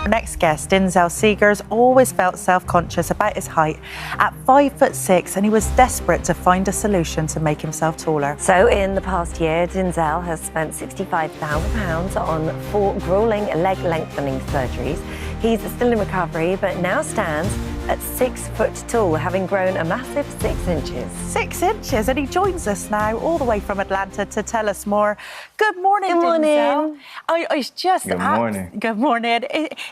Our next guest, Denzel Seegers, always felt self-conscious about his height at 5'6", and he was desperate to find a solution to make himself taller. So in the past year, Denzel has spent £65,000 on 4 grueling leg lengthening surgeries. He's still in recovery, but now stands at 6 foot tall, having grown a massive 6 inches. 6 inches, and he joins us now all the way from Atlanta to tell us more. Good morning, Good morning. Denzel. It's just Good morning. Good morning.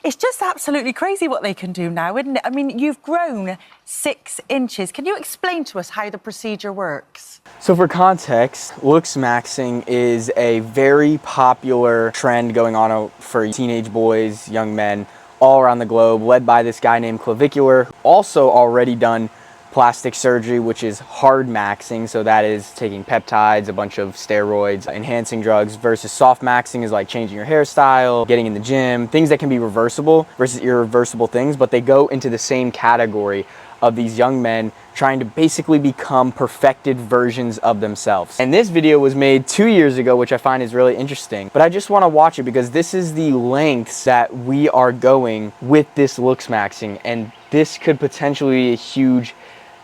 It's just absolutely crazy what they can do now, isn't it? I mean, you've grown 6 inches. Can you explain to us how the procedure works? So for context, Looksmaxxing is a very popular trend going on for teenage boys, young men, all around the globe, led by this guy named Clavicular, also already done plastic surgery, which is hard maxing. So that is taking peptides, a bunch of steroids, enhancing drugs, versus soft maxing is like changing your hairstyle, getting in the gym, things that can be reversible versus irreversible things, but they go into the same category of these young men trying to basically become perfected versions of themselves. And this video was made 2 years ago, which I find is really interesting, but I just want to watch it because this is the lengths that we are going with this Looksmaxxing, and this could potentially be a huge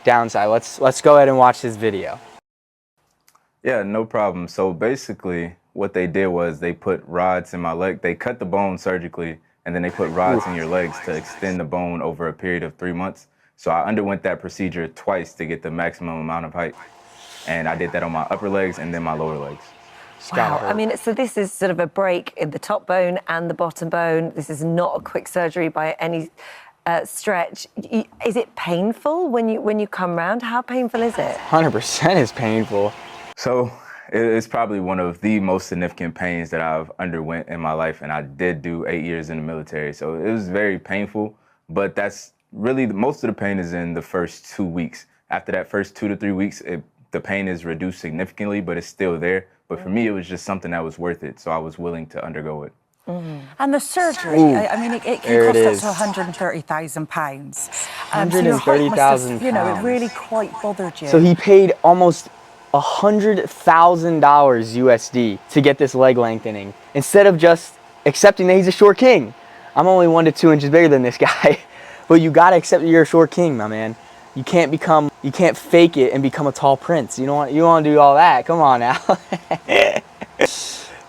downside. Let's go ahead and watch this video. Yeah, no problem. So basically what they did was they put rods in my leg. They cut the bone surgically, and then they put rods in your legs to extend the bone over a period of 3 months. So I underwent that procedure twice to get the maximum amount of height. And I did that on my upper legs and then my lower legs. Wow, I mean, so this is sort of a break in the top bone and the bottom bone. This is not a quick surgery by any stretch. Is it painful when you come round? How painful is it? 100% is painful. So it's probably one of the most significant pains that I've underwent in my life. And I did do 8 years in the military. So it was very painful, but that's really most of the pain is in the first 2 weeks. After that first 2 to 3 weeks, the pain is reduced significantly, but it's still there. But for me, it was just something that was worth it. So I was willing to undergo it. And the surgery, I mean, it can cost up to £130,000. £130,000. You know, it really quite bothered you. So he paid almost $100,000 USD to get this leg lengthening, instead of just accepting that he's a short king. I'm only 1 to 2 inches bigger than this guy. But you gotta accept that you're a short king, my man. You can't fake it and become a tall prince. You don't want to do all that. Come on now.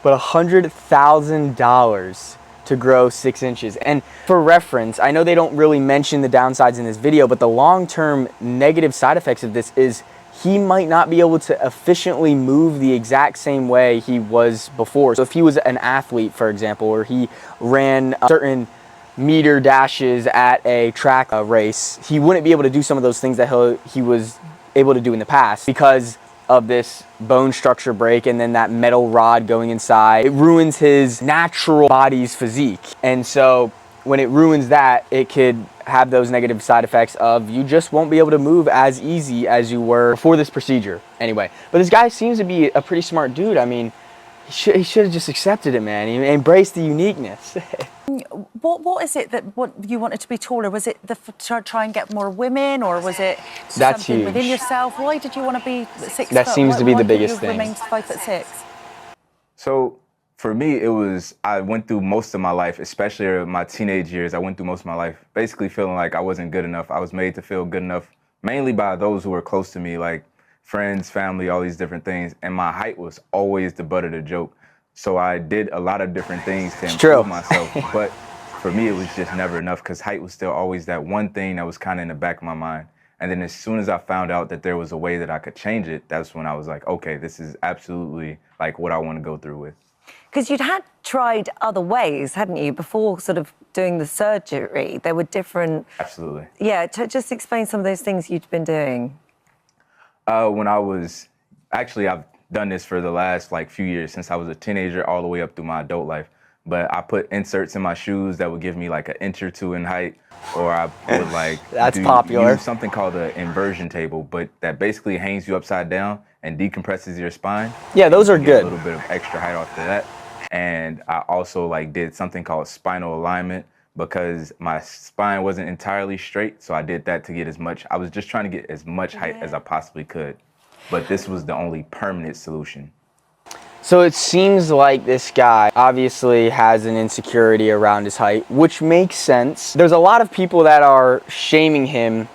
But $100,000 to grow 6 inches. And for reference, I know they don't really mention the downsides in this video, but the long-term negative side effects of this is he might not be able to efficiently move the exact same way he was before. So if he was an athlete, for example, or he ran certain meter dashes at a track race, he wouldn't be able to do some of those things that he was able to do in the past because of this bone structure break and then that metal rod going inside. It ruins his natural body's physique. And so when it ruins that, it could have those negative side effects of you just won't be able to move as easy as you were before this procedure. Anyway, but this guy seems to be a pretty smart dude. I mean, he should have just accepted it, man. He embraced the uniqueness. What is it that you wanted to be taller? Was it to try and get more women, or was it That's something huge. within yourself? Why did you want to be 6 foot? That seems to be the biggest thing. Why did you remain 5'6"? So for me, I went through most of my life, especially my teenage years, I went through most of my life basically feeling like I wasn't good enough. I was made to feel good enough, mainly by those who were close to me, like friends, family, all these different things. And my height was always the butt of the joke. So I did a lot of different things to improve myself. But for me, it was just never enough because height was still always that one thing that was kind of in the back of my mind. And then as soon as I found out that there was a way that I could change it, that's when I was like, okay, this is absolutely like what I want to go through with. Because you'd had tried other ways, hadn't you, before sort of doing the surgery? There were different... Absolutely. Yeah, just explain some of those things you'd been doing. When I was... Actually, I've done this for the last few years, since I was a teenager all the way up through my adult life. But I put inserts in my shoes that would give me like an inch or two in height, or I would That's popular. use something called an inversion table, but that basically hangs you upside down and decompresses your spine. Yeah, those are good. A little bit of extra height off of that. And I also did something called spinal alignment because my spine wasn't entirely straight. So I did that to get I was just trying to get as much height as I possibly could. But this was the only permanent solution. So it seems like this guy obviously has an insecurity around his height, which makes sense. There's a lot of people that are shaming him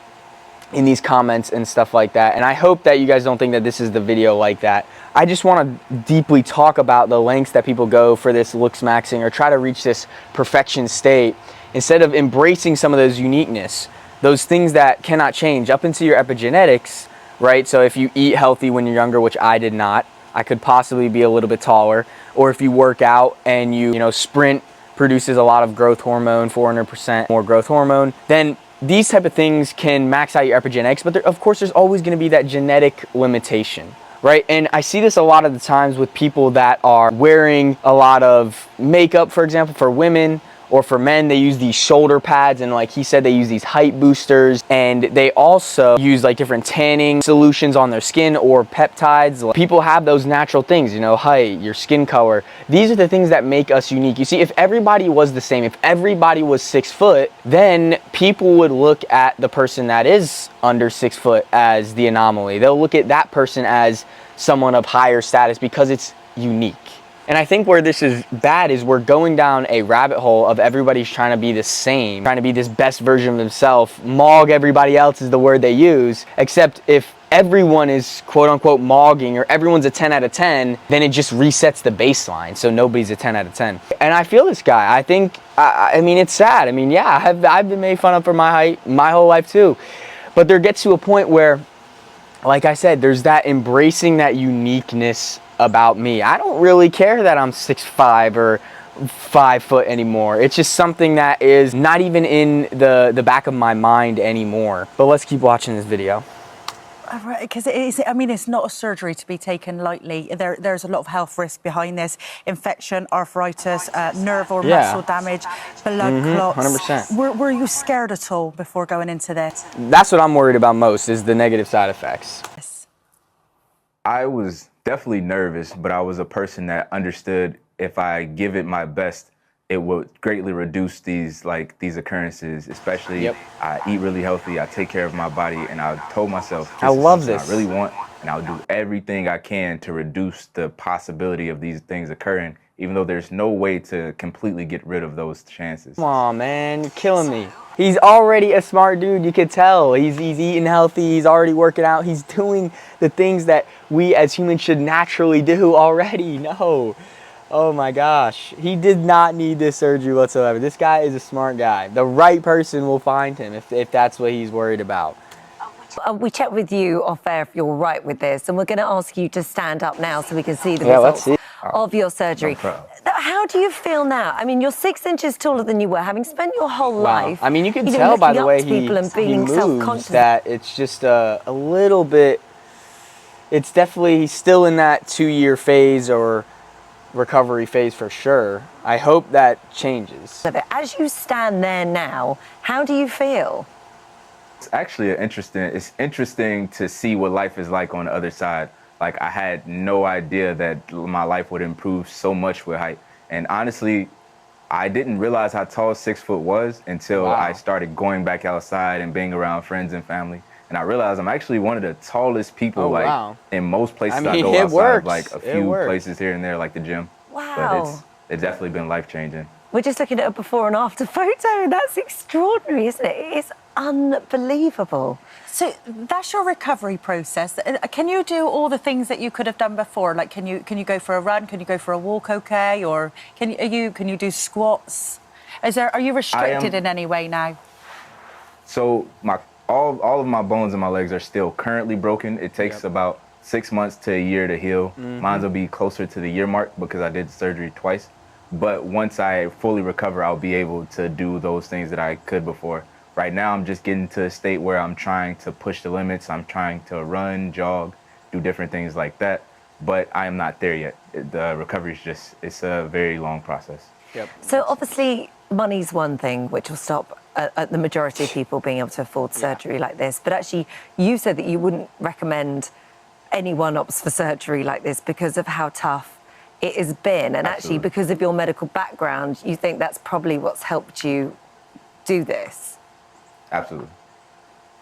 in these comments and stuff like that, and I hope that you guys don't think that this is the video like that. I just want to deeply talk about the lengths that people go for this looksmaxxing or try to reach this perfection state instead of embracing some of those uniqueness, those things that cannot change up into your epigenetics, right? So if you eat healthy when you're younger, which I did not, I could possibly be a little bit taller. Or if you work out and you know, sprint produces a lot of growth hormone, 400% more growth hormone, then these type of things can max out your epigenetics. But of course, there's always going to be that genetic limitation, right? And I see this a lot of the times with people that are wearing a lot of makeup, for example, for women. Or for men, they use these shoulder pads, and like he said, they use these height boosters, and they also use like different tanning solutions on their skin or peptides. People have those natural things, you know, height, your skin color. These are the things that make us unique. You see, if everybody was the same, if everybody was 6 foot, then people would look at the person that is under 6 foot as the anomaly. They'll look at that person as someone of higher status because it's unique. And I think where this is bad is we're going down a rabbit hole of everybody's trying to be the same, trying to be this best version of themselves. Mog everybody else is the word they use, except if everyone is quote unquote mogging or everyone's a 10 out of 10, then it just resets the baseline. So nobody's a 10 out of 10. And I feel this guy. I think, I mean, it's sad. I mean, yeah, I've been made fun of for my height my whole life too. But there gets to a point where, like I said, there's that embracing that uniqueness about me. I don't really care that I'm 6'5" or 5 foot anymore. It's just something that is not even in the back of my mind anymore. But let's keep watching this video. Because it is, I mean, it's not a surgery to be taken lightly. There's a lot of health risk behind this. Infection, arthritis, nerve or muscle damage, blood clots. 100%. Were you scared at all before going into this? That's what I'm worried about most, is the negative side effects. Yes. I was definitely nervous, but I was a person that understood if I give it my best, it would greatly reduce these occurrences, especially I eat really healthy, I take care of my body, and I told myself, I love this. I really want, and I'll do everything I can to reduce the possibility of these things occurring, even though there's no way to completely get rid of those chances. Come on, man, you're killing me. He's already a smart dude, you could tell. He's eating healthy, he's already working out, he's doing the things that we as humans should naturally do already. No. Oh my gosh, he did not need this surgery whatsoever. This guy is a smart guy. The right person will find him if that's what he's worried about. We checked with you off air if you're right with this, and we're going to ask you to stand up now so we can see the results of your surgery. How do you feel now? I mean, you're 6 inches taller than you were, having spent your whole life. I mean, you can tell by the way he moves that it's just a little bit, it's definitely, he's still in that 2-year phase or recovery phase for sure. I hope that changes. As you stand there now, how do you feel? It's actually it's interesting to see what life is like on the other side. Like, I had no idea that my life would improve so much with height. And honestly, I didn't realize how tall 6 foot was until I started going back outside and being around friends and family. And I realized I'm actually one of the tallest people, in most places I go outside, like a few places here and there, like the gym. Wow. But it's definitely been life-changing. We're just looking at a before and after photo, and that's extraordinary, isn't it? It's unbelievable. So that's your recovery process. Can you do all the things that you could have done before? Like, can you go for a run? Can you go for a walk? Okay, or can you do squats? Are you restricted in any way now? So all of my bones in my legs are still currently broken. It takes about 6 months to a year to heal. Mine will be closer to the year mark because I did surgery twice. But once I fully recover, I'll be able to do those things that I could before. Right now, I'm just getting to a state where I'm trying to push the limits. I'm trying to run, jog, do different things like that. But I am not there yet. The recovery is it's a very long process. So obviously, money's one thing, which will stop the majority of people being able to afford surgery like this. But actually, you said that you wouldn't recommend anyone opts for surgery like this because of how tough it has been. And actually, because of your medical background, you think that's probably what's helped you do this. Absolutely.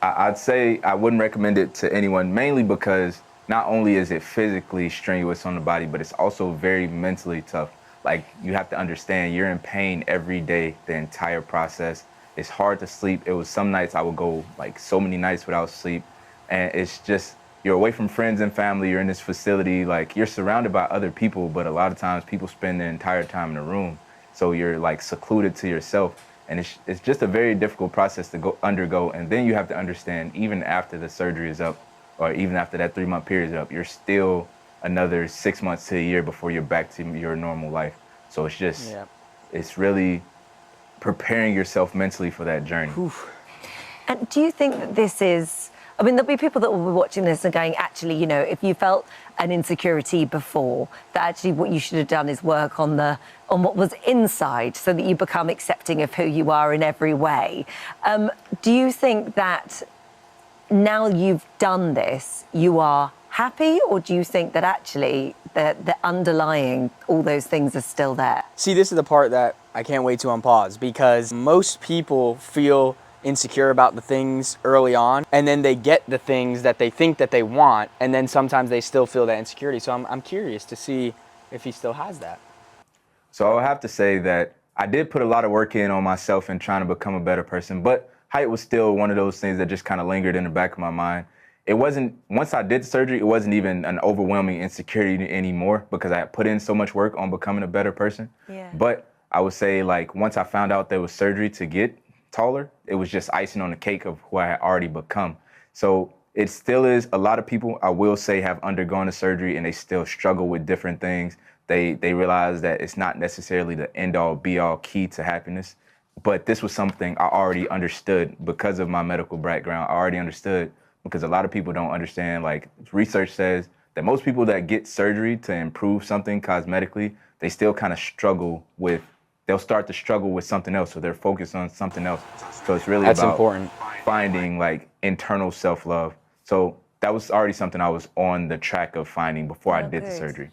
I'd say I wouldn't recommend it to anyone, mainly because not only is it physically strenuous on the body, but it's also very mentally tough. Like, you have to understand you're in pain every day, the entire process. It's hard to sleep. It was some nights I would go like so many nights without sleep. And it's just, you're away from friends and family. You're in this facility, like you're surrounded by other people, but a lot of times people spend the entire time in a room. So you're like secluded to yourself. And it's just a very difficult process to undergo. And then you have to understand, even after the surgery is up, or even after that 3-month period is up, you're still another 6 months to a year before you're back to your normal life. So it's just, it's really preparing yourself mentally for that journey. Oof. And do you think that this is, I mean, there'll be people that will be watching this and going, actually, you know, if you felt an insecurity before, that actually what you should have done is work on what was inside so that you become accepting of who you are in every way. Do you think that now you've done this, you are happy, or do you think that actually the underlying all those things are still there? See, this is the part that I can't wait to unpause, because most people feel insecure about the things early on, and then they get the things that they think that they want, and then sometimes they still feel that insecurity. So I'm curious to see if he still has that. So I would have to say that I did put a lot of work in on myself and trying to become a better person, but height was still one of those things that just kind of lingered in the back of my mind. It wasn't, once I did the surgery, it wasn't even an overwhelming insecurity anymore, because I had put in so much work on becoming a better person. Yeah. But I would say, like, once I found out there was surgery to get taller, it was just icing on the cake of who I had already become. So it still is, a lot of people, I will say, have undergone the surgery and they still struggle with different things. They realize that it's not necessarily the end-all, be-all key to happiness. But this was something I already understood because of my medical background. I already understood, because a lot of people don't understand. Like, research says that most people that get surgery to improve something cosmetically, they still kind of struggle with, they'll start to struggle with something else, so they're focused on something else. So it's really about important. Finding like internal self-love. So that was already something I was on the track of finding before I did the surgery.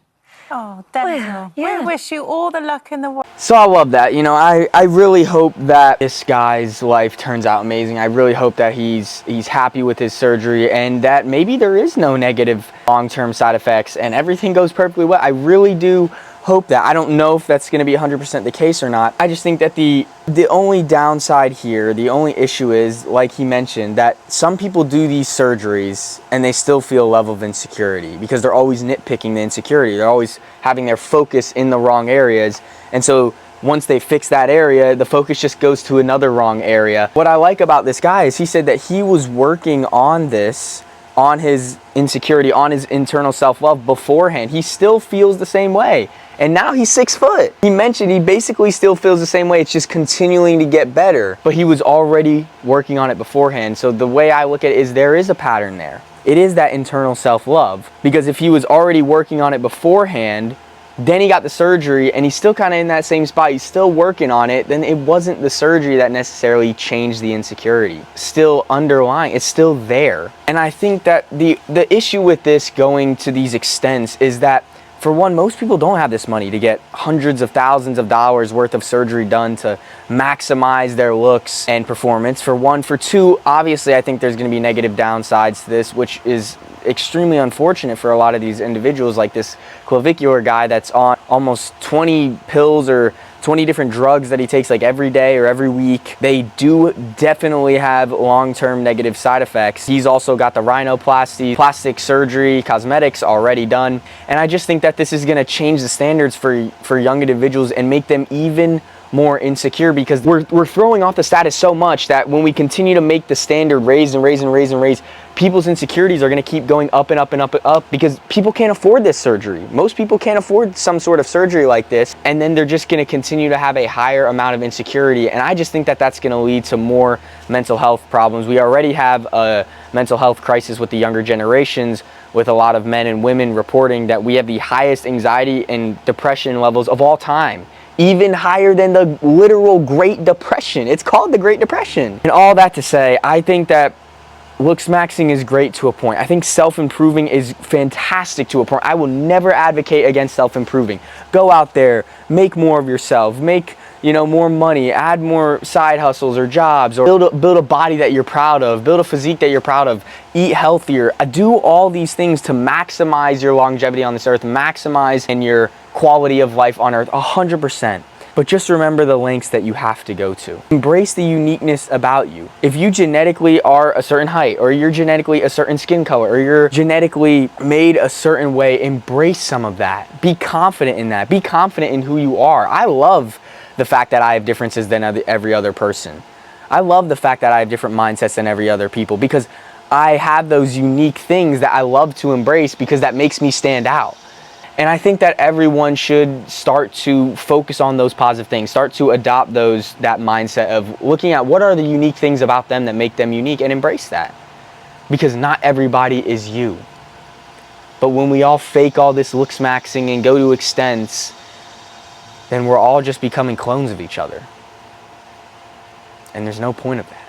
Oh, Denzel, we wish you all the luck in the world. So I love that. You know, I really hope that this guy's life turns out amazing. I really hope that he's happy with his surgery, and that maybe there is no negative long-term side effects and everything goes perfectly well. I really do hope that. I don't know if that's going to be 100% the case or not. I just think that the only downside here, the only issue is, like he mentioned, that some people do these surgeries and they still feel a level of insecurity because they're always nitpicking the insecurity. They're always having their focus in the wrong areas. And so once they fix that area, the focus just goes to another wrong area. What I like about this guy is he said that he was working on this, on his insecurity, on his internal self-love beforehand. He still feels the same way. And now he's 6 foot. He mentioned he basically still feels the same way. It's just continuing to get better. But he was already working on it beforehand. So the way I look at it is there is a pattern there. It is that internal self-love. Because if he was already working on it beforehand, then he got the surgery and he's still kind of in that same spot, he's still working on it, then it wasn't the surgery that necessarily changed the insecurity. Still underlying, it's still there. And I think that the issue with this going to these extents is that, for one, most people don't have this money to get hundreds of thousands of dollars worth of surgery done to maximize their looks and performance, for one. For two, obviously, I think there's going to be negative downsides to this, which is extremely unfortunate for a lot of these individuals, like this clavicular guy that's on almost 20 pills or 20 different drugs that he takes like every day or every week. They do definitely have long-term negative side effects. He's also got the rhinoplasty, plastic surgery, cosmetics already done. And I just think that this is gonna change the standards for young individuals and make them even more insecure, because we're throwing off the status so much that when we continue to make the standard raise and raise and raise and raise, people's insecurities are going to keep going up and up and up and up, because people can't afford this surgery. Most people can't afford some sort of surgery like this, and then they're just going to continue to have a higher amount of insecurity. And I just think that that's going to lead to more mental health problems. We already have a mental health crisis with the younger generations, with a lot of men and women reporting that we have the highest anxiety and depression levels of all time. Even higher than the literal Great Depression. It's called the Great Depression. And all that to say, I think that looksmaxxing is great to a point. I think self-improving is fantastic to a point. I will never advocate against self-improving. Go out there, make more of yourself, make you know, more money, add more side hustles or jobs, or build a body that you're proud of, build a physique that you're proud of, eat healthier, do all these things to maximize your longevity on this earth, maximize in your quality of life on earth, 100%. But just remember the lengths that you have to go to. Embrace the uniqueness about you. If you genetically are a certain height, or you're genetically a certain skin color, or you're genetically made a certain way, embrace some of that. Be confident in that. Be confident in who you are. I love the fact that I have differences than every other person. I love the fact that I have different mindsets than every other people, because I have those unique things that I love to embrace, because that makes me stand out. And I think that everyone should start to focus on those positive things, start to adopt that mindset of looking at what are the unique things about them that make them unique, and embrace that. Because not everybody is you. But when we all fake all this looksmaxxing and go to extents, then we're all just becoming clones of each other. And there's no point of that.